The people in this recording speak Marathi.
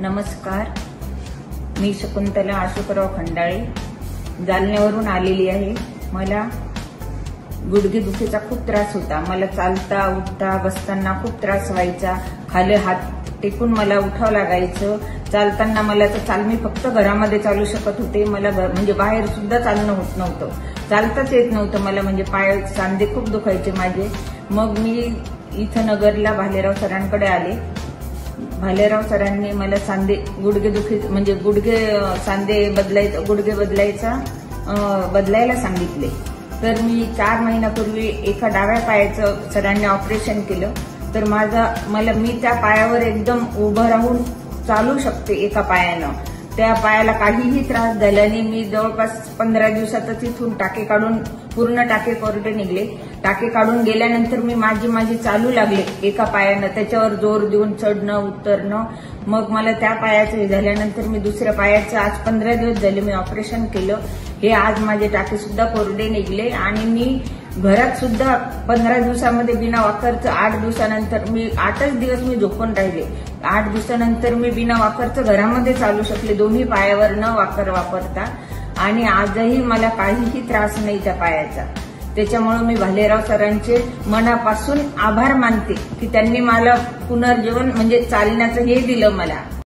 नमस्कार, मी शकुंतला अशोकराव खंडाळे जालन्यावरून आलेली आहे। मला गुडघेदुखीचा खूप त्रास होता। मला चालता उठता बसताना खूप त्रास व्हायचा। खाली हात टेकून मला उठावं लागायचं। चालताना मला तर मी फक्त घरामध्ये चालू शकत होते। मला म्हणजे बाहेर सुद्धा चालणं होत नव्हतं। चालताच येत नव्हतं मला, म्हणजे पाय सांधे खूप दुखायचे माझे। मग मी इथं नगरला भालेराव सरांकडे आले। भालेराव सरांनी मला गुडघेदुखी म्हणजे सांधे बदलायला सांगितले। तर मी 4 महिन्यापूर्वी एका डाव्या पायाचं सरांनी ऑपरेशन केलं। तर मी त्या पायावर एकदम उभं राहून चालू शकते एका पायानं। त्या पायाला काहीही त्रास झाला नाही। मी जवळपास 15 दिवसातच इथून पूर्ण टाके कोरडे निघले। टाके काढून गेल्यानंतर मी माझी चालू लागले एका पायानं, त्याच्यावर जोर देऊन चढणं उतरणं। मग मला त्या पायाचं झाल्यानंतर मी दुसऱ्या पायाचं आज 15 दिवस झाले मी ऑपरेशन केलं। हे आज माझे टाके सुद्धा कोरडे निघले आणि मी घरात सुद्धा 15 दिवसामध्ये बिना वाकरचं 8 दिवसानंतर 8च दिवस मी झोपून राहिले। 8 दिवसानंतर मी बिना वाकरचं घरामध्ये चालू शकले, दोन्ही पायावर न वाकर वापरता। आणि आजही मला काहीही त्रास नाही त्या पायाचा। त्याच्यामुळे मी भालेराव सरांचे मनापासून आभार मानते की त्यांनी मला पुनर्जीवन म्हणजे चालण्याचं हे दिलं मला।